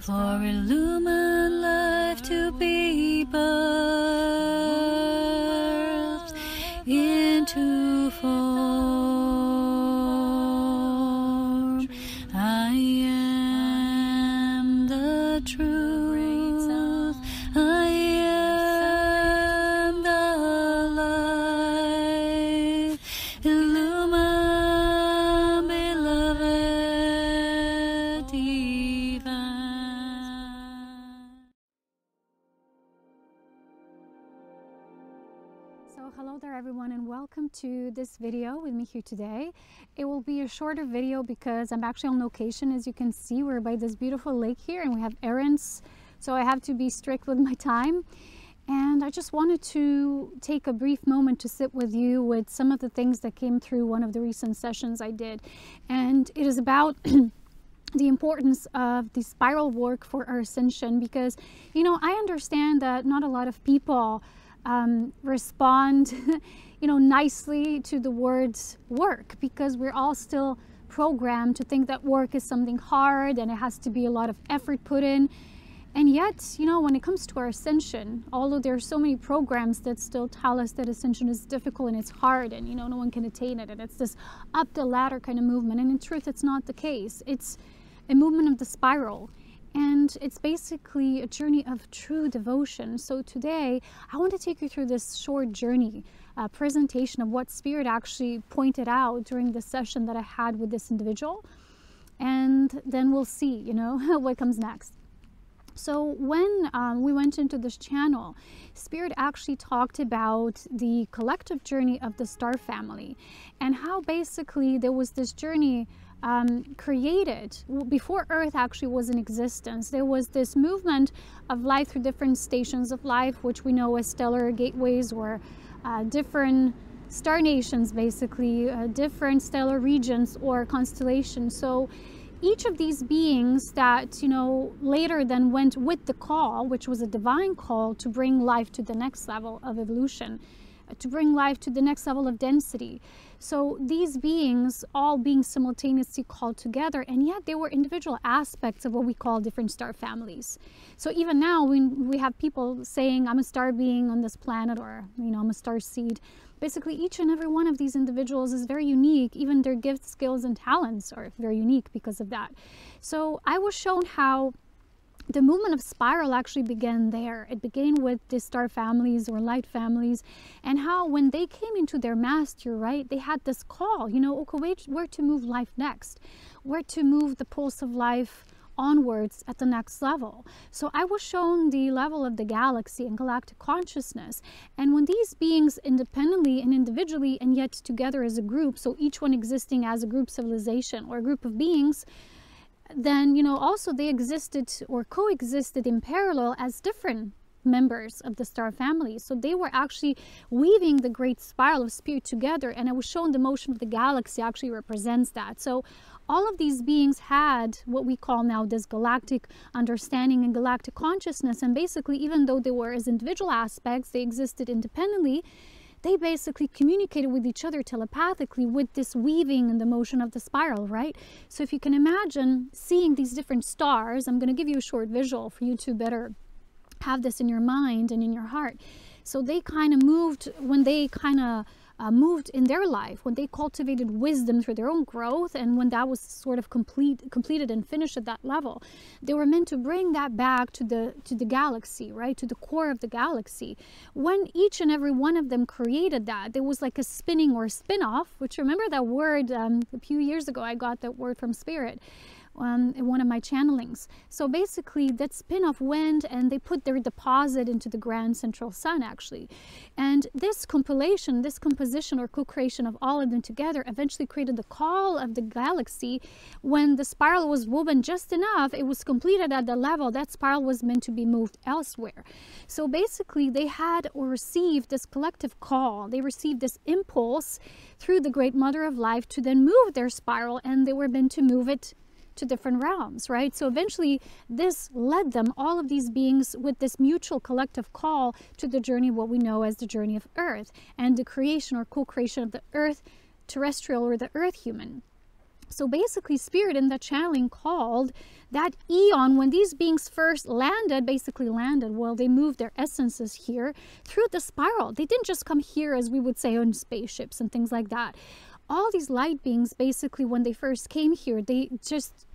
for illumined life to be birthed into form. I am the truth. I am the light. Illumine, beloved divine. So hello there everyone, and welcome to this video with me here today. It will be a shorter video because I'm actually on location. As you can see, we're by this beautiful lake here and we have errands, so I have to be strict with my time. And I just wanted to take a brief moment to sit with you with some of the things that came through one of the recent sessions I did. And it is about the importance of the spiral work for our ascension, because, you know, I understand that not a lot of people respond nicely to the words work, because we're all still programmed to think that work is something hard and it has to be a lot of effort put in. And yet, when it comes to our ascension, although there are so many programs that still tell us that ascension is difficult and it's hard and no one can attain it and it's this up the ladder kind of movement, and in truth it's not the case. It's a movement of the spiral, and it's basically a journey of true devotion. So today I want to take you through this short journey, presentation of what Spirit actually pointed out during the session that I had with this individual, and then we'll see what comes next. So when we went into this channel, Spirit actually talked about the collective journey of the star family, and how basically there was this journey created before Earth actually was in existence. There was this movement of life through different stations of life, which we know as stellar gateways, or different star nations, basically different stellar regions or constellations. So each of these beings that later then went with the call, which was a divine call to bring life to the next level of evolution, to bring life to the next level of density. So these beings all being simultaneously called together, and yet they were individual aspects of what we call different star families. So even now when we have people saying, I'm a star being on this planet, or I'm a star seed, basically each and every one of these individuals is very unique. Even their gifts, skills, and talents are very unique because of that. So I was shown how the movement of spiral actually began there. It began with the star families or light families, and how when they came into their master, right, they had this call, okay, where to move life next, where to move the pulse of life onwards at the next level. So I was shown the level of the galaxy and galactic consciousness, and when these beings independently and individually and yet together as a group, so each one existing as a group civilization or a group of beings, then also they existed or coexisted in parallel as different members of the star family. So they were actually weaving the great spiral of spirit together, and I was shown the motion of the galaxy actually represents that. So all of these beings had what we call now this galactic understanding and galactic consciousness, and basically even though they were as individual aspects, they existed independently, they basically communicated with each other telepathically with this weaving and the motion of the spiral, right? So if you can imagine seeing these different stars, I'm going to give you a short visual for you to better have this in your mind and in your heart. So they kind of moved, when they kind of moved in their life, when they cultivated wisdom through their own growth, and when that was sort of completed and finished at that level, they were meant to bring that back to the galaxy, right, to the core of the galaxy. When each and every one of them created that, there was like a spinning or spin-off, which, remember that word, a few years ago I got that word from Spirit in one of my channelings. So basically that spin-off went and they put their deposit into the grand central sun actually, and this compilation, this composition or co-creation of all of them together eventually created the call of the galaxy. When the spiral was woven just enough, it was completed at the level that spiral was meant to be moved elsewhere. So basically they had or received this collective call, they received this impulse through the great mother of life to then move their spiral, and they were meant to move it to different realms, right? So eventually this led them, all of these beings, with this mutual collective call to the journey of what we know as the journey of Earth, and the creation or co-creation of the Earth terrestrial, or the Earth human. So basically, Spirit in the channeling called that eon, when these beings first landed, well, they moved their essences here through the spiral. They didn't just come here, as we would say, on spaceships and things like that. All these light beings, basically, when they first came here, they just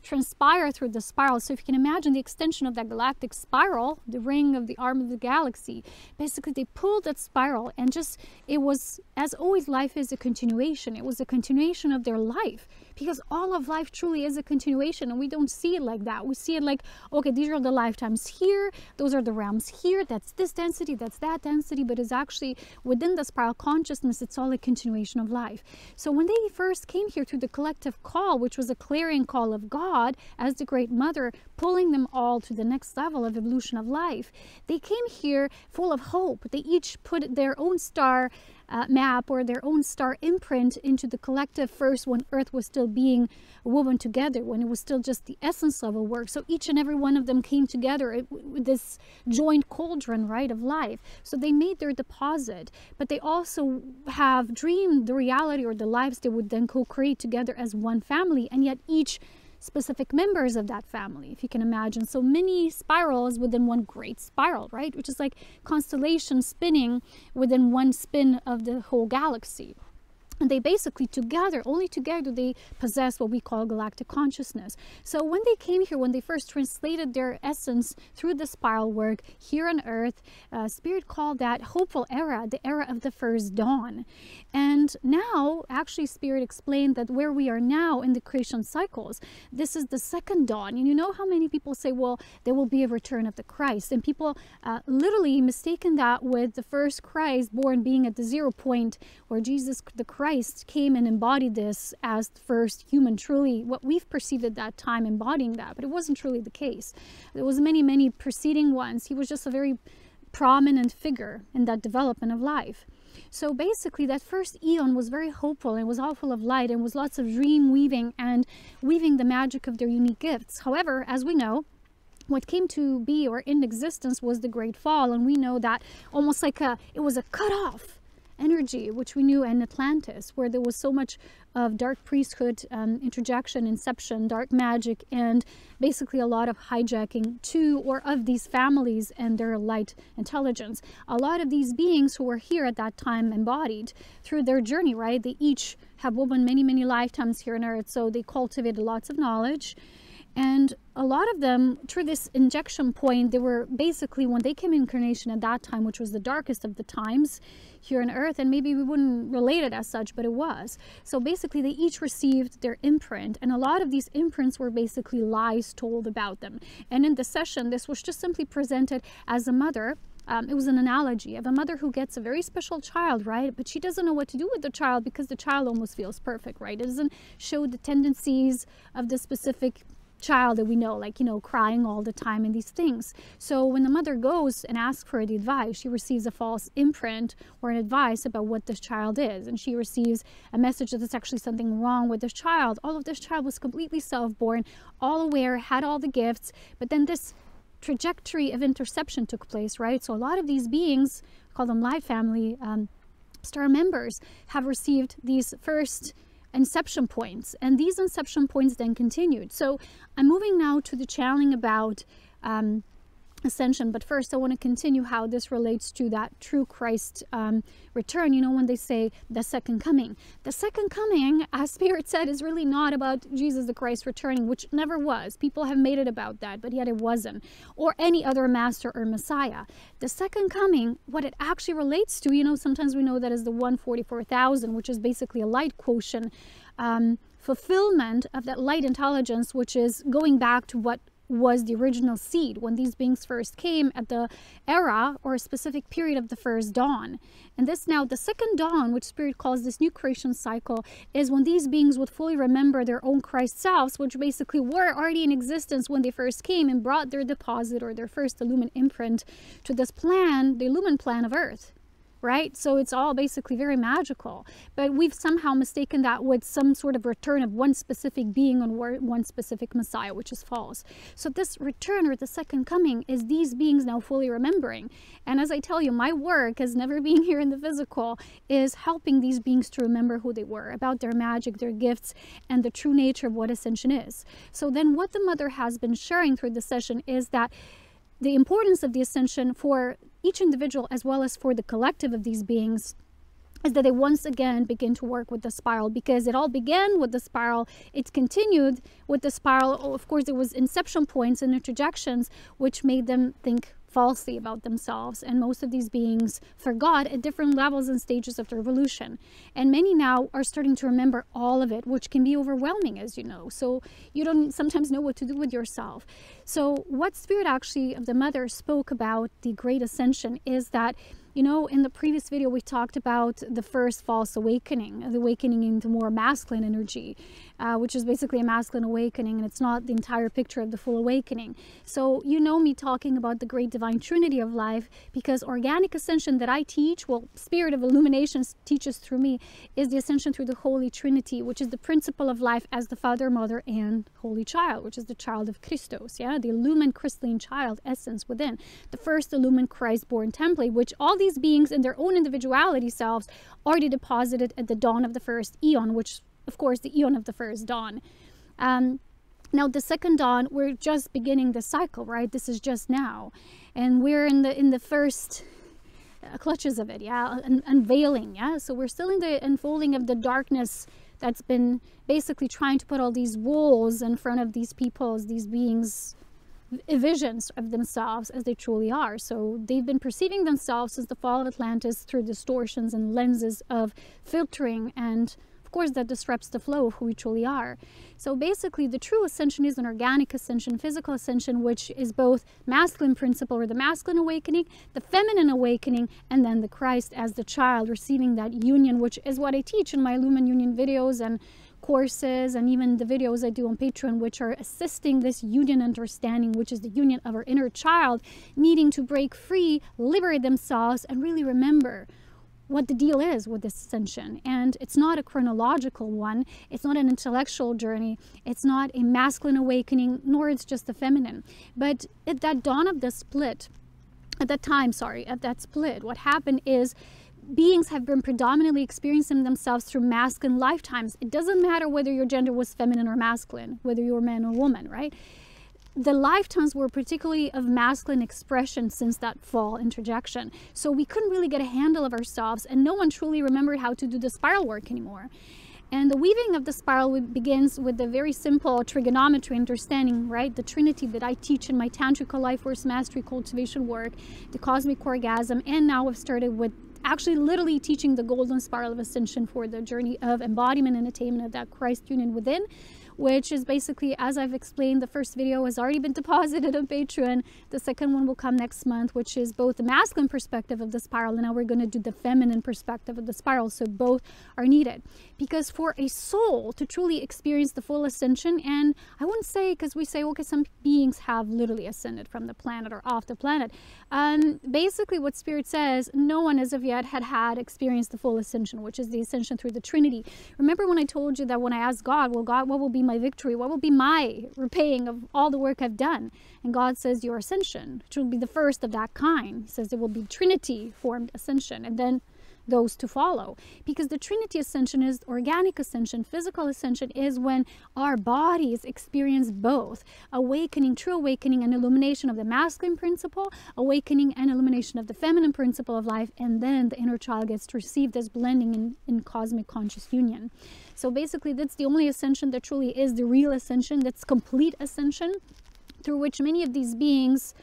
transpire through the spiral. So if you can imagine the extension of that galactic spiral, the ring of the arm of the galaxy, basically they pulled that spiral, and just, it was, as always, life is a continuation. It was a continuation of their life, because all of life truly is a continuation, and we don't see it like that. We see it like, okay, these are the lifetimes here, those are the realms here, that's this density, that's that density, but it's actually within the spiral consciousness, it's all a continuation of life. So when they first came here through the collective call, which was a clarion call of God as the Great Mother, pulling them all to the next level of evolution of life, they came here full of hope. They each put their own star map or their own star imprint into the collective first, when Earth was still being woven together, when it was still just the essence level work. So each and every one of them came together with this joint cauldron, right, of life. So they made their deposit, but they also have dreamed the reality or the lives they would then co-create together as one family, and yet each specific members of that family, if you can imagine. So many spirals within one great spiral, right? Which is like constellations spinning within one spin of the whole galaxy. And they basically together, only together, they possess what we call galactic consciousness. So when they came here, when they first translated their essence through the spiral work here on Earth, Spirit called that hopeful era, the era of the first dawn. And now, actually, Spirit explained that where we are now in the creation cycles, this is the second dawn. And you know how many people say, well, there will be a return of the Christ. And people literally mistaken that with the first Christ born being at the 0 point, where Jesus, the Christ, came and embodied this as the first human, truly what we've perceived at that time, embodying that, but it wasn't truly the case. There was many preceding ones. He was just a very prominent figure in that development of life. So basically that first eon was very hopeful, and was all full of light, and was lots of dream weaving and weaving the magic of their unique gifts. However, as we know, what came to be or in existence was the Great Fall, and we know that almost like it was a cut-off energy, which we knew in Atlantis, where there was so much of dark priesthood, interjection, inception, dark magic, and basically a lot of hijacking to or of these families and their light intelligence. A lot of these beings who were here at that time embodied through their journey, right? They each have woven many lifetimes here on Earth, so they cultivated lots of knowledge. And a lot of them, through this injection point, they were basically, when they came in incarnation at that time, which was the darkest of the times here on Earth, and maybe we wouldn't relate it as such, but it was. So basically, they each received their imprint, and a lot of these imprints were basically lies told about them. And in the session, this was just simply presented as a mother. It was an analogy of a mother who gets a very special child, right? But she doesn't know what to do with the child, because the child almost feels perfect, right? It doesn't show the tendencies of the specific child that we know, like, you know, crying all the time and these things. So when the mother goes and asks for the advice, she receives a false imprint or an advice about what this child is, and she receives a message that there's actually something wrong with this child. All of this child was completely self-born, all aware, had all the gifts, but then this trajectory of interception took place, right? So a lot of these beings, call them light family star members, have received these first inception points, and these inception points then continued. So I'm moving now to the channeling about ascension, but first I want to continue how this relates to that true Christ return. You know, when they say the second coming, as Spirit said, is really not about Jesus the Christ returning, which never was. People have made it about that, but yet it wasn't, or any other master or Messiah. The second coming, what it actually relates to, you know, sometimes we know that as the 144,000, which is basically a light quotient fulfillment of that light intelligence, which is going back to what was the original seed when these beings first came at the era or a specific period of the first dawn. And this now, the second dawn, which Spirit calls this new creation cycle, is when these beings would fully remember their own Christ selves, which basically were already in existence when they first came and brought their deposit or their first Illumin imprint to this plan, the Illumin plan of Earth. right? So it's all basically very magical, but we've somehow mistaken that with some sort of return of one specific being on one specific Messiah, which is false. So this return, or the second coming, is these beings now fully remembering. And as I tell you, my work, as never being here in the physical, is helping these beings to remember who they were, about their magic, their gifts, and the true nature of what ascension is. So then what the mother has been sharing through the session is that the importance of the ascension for each individual as well as for the collective of these beings is that they once again begin to work with the spiral, because it all began with the spiral. It continued with the spiral. Oh, of course, there was inception points and interjections which made them think falsely about themselves, and most of these beings forgot at different levels and stages of their evolution, and many now are starting to remember all of it, which can be overwhelming, as you know. So you don't sometimes know what to do with yourself. So what Spirit actually of the Mother spoke about the Great Ascension is that, you know, in the previous video we talked about the first false awakening, the awakening into more masculine energy, which is basically a masculine awakening, and it's not the entire picture of the full awakening. So you know me talking about the great divine trinity of life, because organic ascension that I teach, well, Spirit of Illumination teaches through me, is the ascension through the Holy Trinity, which is the principle of life as the Father, Mother, and Holy Child, which is the child of Christos, yeah, the illumined crystalline child essence within, the first illumined Christ-born template, which all these beings in their own individuality selves already deposited at the dawn of the first eon, which of course the eon of the first dawn. Now the second dawn, we're just beginning the cycle, right? This is just now, and we're in the first clutches of it, yeah, unveiling, yeah. So we're still in the unfolding of the darkness that's been basically trying to put all these walls in front of these peoples, these beings, visions of themselves as they truly are. So they've been perceiving themselves since the fall of Atlantis through distortions and lenses of filtering, and of course that disrupts the flow of who we truly are. So basically the true ascension is an organic ascension, physical ascension, which is both masculine principle, or the masculine awakening, the feminine awakening, and then the Christ as the child receiving that union, which is what I teach in my Lumen Union videos and courses, and even the videos I do on Patreon, which are assisting this union understanding, which is the union of our inner child needing to break free, liberate themselves, and really remember what the deal is with this ascension. And it's not a chronological one, it's not an intellectual journey, it's not a masculine awakening, nor it's just the feminine. But at that dawn of the split, at that split, what happened is beings have been predominantly experiencing themselves through masculine lifetimes. It doesn't matter whether your gender was feminine or masculine, whether you're man or woman, right? The lifetimes were particularly of masculine expression since that fall interjection. So we couldn't really get a handle of ourselves, and no one truly remembered how to do the spiral work anymore. And the weaving of the spiral begins with the very simple trigonometry understanding, right? The Trinity that I teach in my Tantrica Life Force Mastery Cultivation work, the Cosmic Orgasm, and now I've started with actually literally teaching the Golden Spiral of Ascension for the journey of embodiment and attainment of that Christ union within, which is basically, as I've explained, the first video has already been deposited on Patreon. The second one will come next month, which is both the masculine perspective of the spiral, and now we're going to do the feminine perspective of the spiral. So both are needed, because for a soul to truly experience the full ascension, and I wouldn't say, because we say, okay, some beings have literally ascended from the planet or off the planet. Basically what Spirit says, no one as of yet had experienced the full ascension, which is the ascension through the Trinity. Remember when I told you that when I asked God, well, God, what will be my victory? What will be my repaying of all the work I've done? And God says, your ascension, which will be the first of that kind. He says it will be Trinity formed ascension, and then those to follow. Because the Trinity ascension is organic ascension. Physical ascension is when our bodies experience both awakening, true awakening and illumination of the masculine principle, awakening and illumination of the feminine principle of life, and then the inner child gets to receive this blending in cosmic conscious union. So basically that's the only ascension that truly is the real ascension, that's complete ascension, through which many of these beings,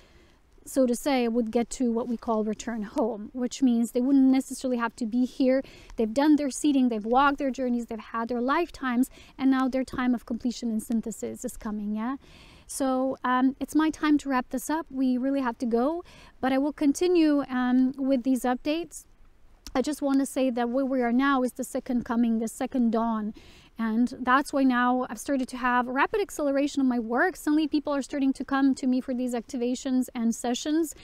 so to say, would get to what we call return home, which means they wouldn't necessarily have to be here. They've done their seeding, they've walked their journeys, they've had their lifetimes, and now their time of completion and synthesis is coming, yeah? So it's my time to wrap this up. We really have to go, but I will continue with these updates. I just want to say that where we are now is the second coming, the second dawn. And that's why now I've started to have rapid acceleration of my work. Suddenly people are starting to come to me for these activations and sessions.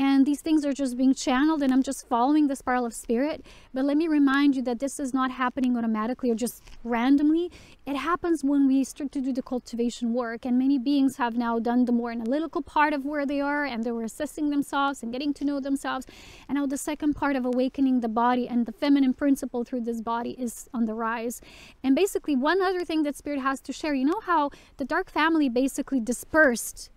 and these things are just being channeled, and I'm just following the spiral of spirit. But let me remind you that this is not happening automatically or just randomly. It happens when we start to do the cultivation work, and many beings have now done the more analytical part of where they are, and they were assessing themselves and getting to know themselves. And now the second part of awakening the body and the feminine principle through this body is on the rise. And basically, one other thing that spirit has to share, you know how the dark family basically dispersed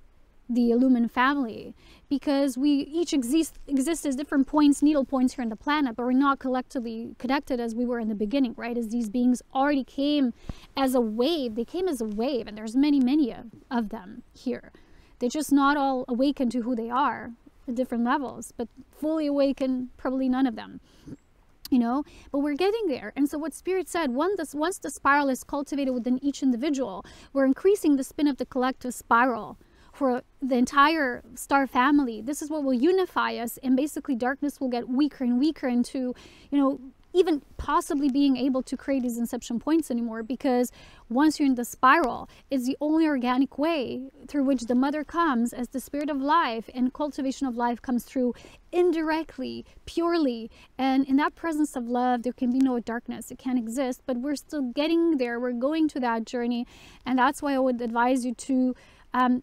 the Illumined family, because we each exist as different points, needle points here on the planet, but we're not collectively connected as we were in the beginning, right? As these beings already came as a wave. They came as a wave, and there's many of them here. They're just not all awakened to who they are at different levels, but fully awakened, probably none of them. You know, but we're getting there. And so what Spirit said, once the spiral is cultivated within each individual, we're increasing the spin of the collective spiral for the entire star family. This is what will unify us, and basically darkness will get weaker and weaker into, you know, even possibly being able to create these inception points anymore, because once you're in the spiral, it's the only organic way through which the mother comes as the spirit of life, and cultivation of life comes through indirectly, purely. And in that presence of love, there can be no darkness. It can't exist, but we're still getting there. We're going to that journey. And that's why I would advise you to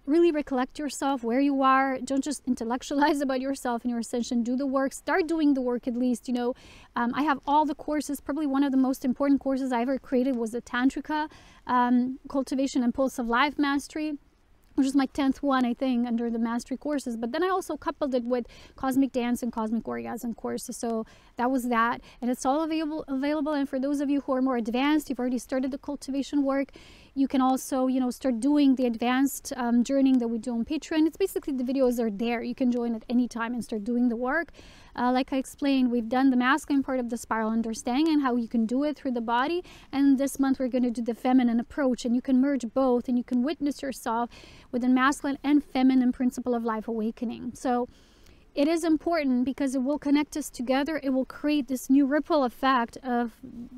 really recollect yourself, where you are. Don't just intellectualize about yourself and your ascension. Do the work. Start doing the work at least. You know, I have all the courses. Probably one of the most important courses I ever created was the Tantrika Cultivation and Pulse of Life Mastery, which is my 10th one, I think, under the mastery courses. But then I also coupled it with Cosmic Dance and Cosmic Orgasm courses. So that was that. And it's all available. And for those of you who are more advanced, you've already started the cultivation work, you can also, you know, start doing the advanced journeying that we do on Patreon. It's basically the videos are there. You can join at any time and start doing the work. Like I explained, we've done the masculine part of the spiral understanding and how you can do it through the body. And this month we're going to do the feminine approach, and you can merge both, and you can witness yourself with the masculine and feminine principle of life awakening. So it is important because it will connect us together. It will create this new ripple effect of,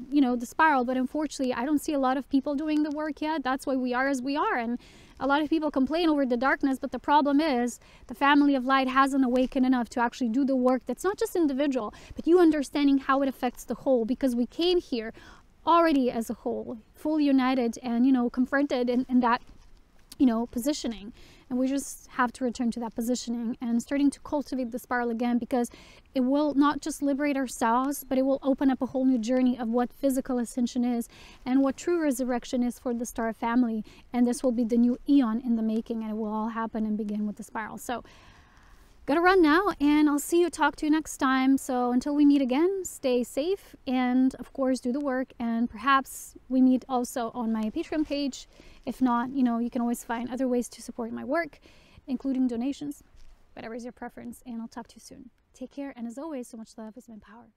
you know, the spiral. But unfortunately, I don't see a lot of people doing the work yet. That's why we are as we are. And a lot of people complain over the darkness, but the problem is the family of light hasn't awakened enough to actually do the work that's not just individual, but you understanding how it affects the whole, because we came here already as a whole, fully united and, you know, confronted in that, you know, positioning. And we just have to return to that positioning and starting to cultivate the spiral again, because it will not just liberate ourselves, but it will open up a whole new journey of what physical ascension is and what true resurrection is for the star family. And this will be the new eon in the making, and it will all happen and begin with the spiral. So gotta run now, and I'll see you, talk to you next time. So until we meet again, stay safe, and of course do the work, and perhaps we meet also on my Patreon page. If not, you know, you can always find other ways to support my work, including donations, whatever is your preference, and I'll talk to you soon. Take care, and as always, so much love is my power.